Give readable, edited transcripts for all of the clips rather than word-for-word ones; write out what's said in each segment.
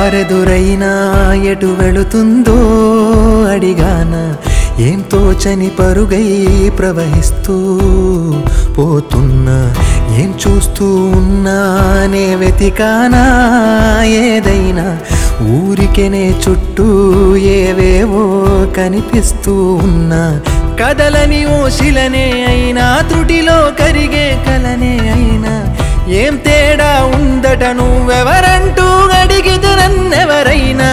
దారెదురైనా ఎటు వెళుతుందో అడిగానా ఏం తోచని పరుగై ప్రవహిస్తూ పోతున్నా ఏం చూస్తూ ఉన్నానే వెతికానా ఏదైనా ఊరికెనే చుట్టూ ఏవేవో కనిపిస్తూ ఉన్నా కదలని ఓ శిలనే అయినా త్రుటిలో కరిగే కలనే అయినా ఏం తేడా ఉందట నువ్వెవరంటూ అడిగిదు నన్నెవరైనా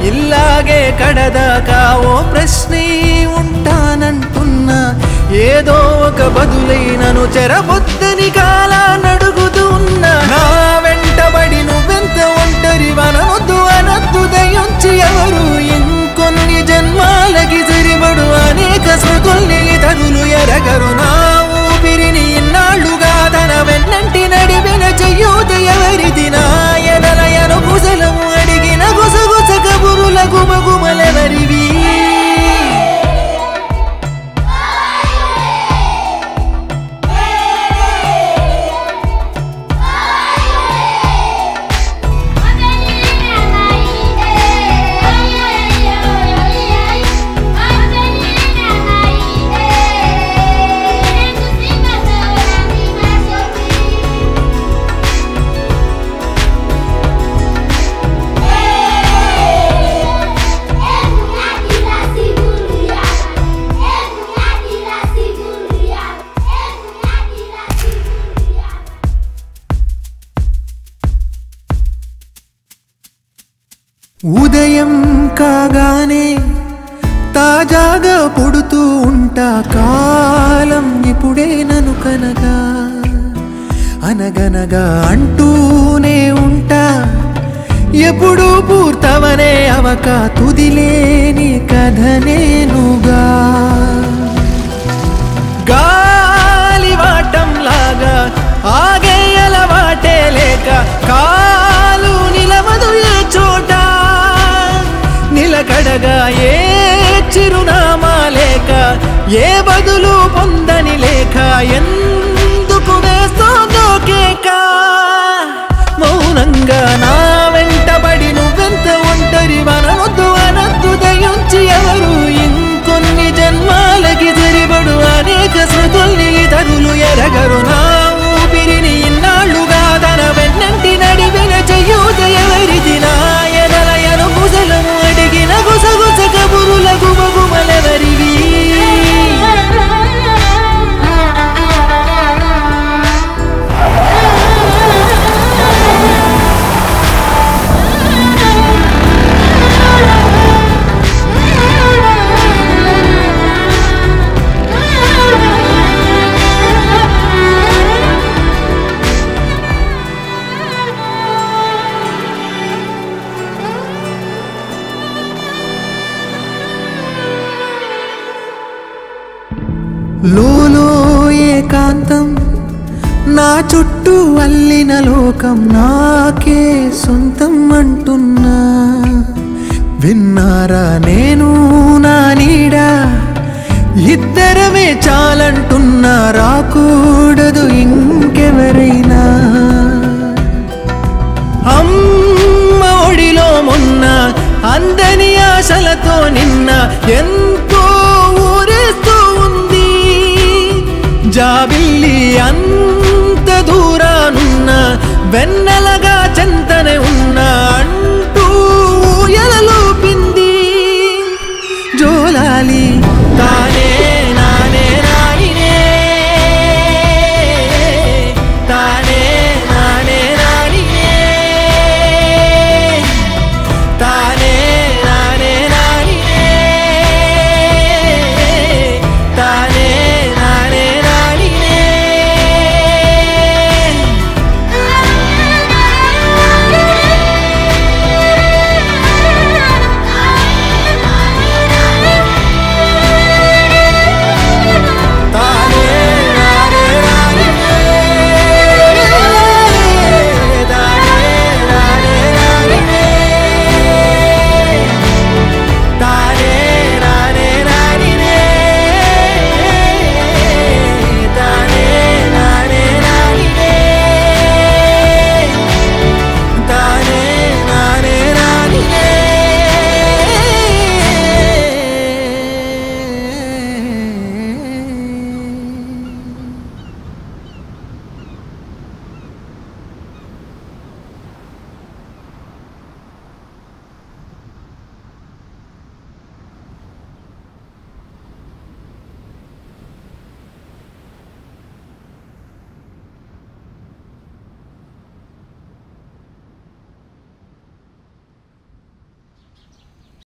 ఇల్లాగే కడదాకా ఓ ప్రశ్నే ఉంటానంటున్నా ఏదో ఒక బదులైనను చెరబొద్దని కాలానడుగుతూ ఉన్నా నా వెంటబడి నువ్వెంత ఒంటరి వనొద్దు అనొద్దు దయించి ఎవరు ఇంకొన్ని జన్మాలకి సరిపడు అనేక స్మృతుల్ని తరులు ఎరగరు నా ఊపిరిని ఇన్నాళ్ళుగా తన వెన్నంటి నడిపిన చెయ్యూత ఎవరిది నా ఎదలయను కుశలము అడిగిన గుసగుస కబురుల గుమగుమలెవరివి ఉదయం కాగానే తాజాగా పుడుతూ ఉంటా కాలం ఇప్పుడే నన్ను కనగా అనగనగా అంటూనే ఉంటా ఎప్పుడు పూర్తవనే అవక తుదిలేని కథ నేనుగా గాలివాటంలాగా ఆగే అలవాటే లేక కాలు నిలవదు ఏ చోట నిలకడగా ఏ చిరునామా లేక ఏ బదులు పొందని లేక ఎందుకు వేస్తోందో కేక మౌనంగా నా వెంటబడి నువ్వెంత ఒంటరి వనొద్దు అనొద్దు దయించి ఎవరు ఇంకొన్ని జన్మాలకి సరిపడు అనేక స్మృతుల్ని తరులు ఎరగరు నా ఊపిరిని ఇన్నాళ్ళుగా తన వెన్నంటి నడిపిన చెయ్యూత ఎవరిది నా ఎదలయను కుశలము అడిగిన గుసగుస కబురుల గుమగుమలెవరివి లోలో ఏకాంతం నా చుట్టూ అల్లిన లోకం నాకే సొంతం అంటున్నా విన్నారా నేను నా నీడ ఇద్దరమే చాలంటున్నా రాకూడదు ఇంకెవరైనా అమ్మ ఒడిలో మొన్న అందని ఆశలతో నిన్న ఎంతో ఊరేస్తూ ఉంది జాబిల్లి అంత దూరానున్న వెన్నెలగా చెంతనే ఉన్న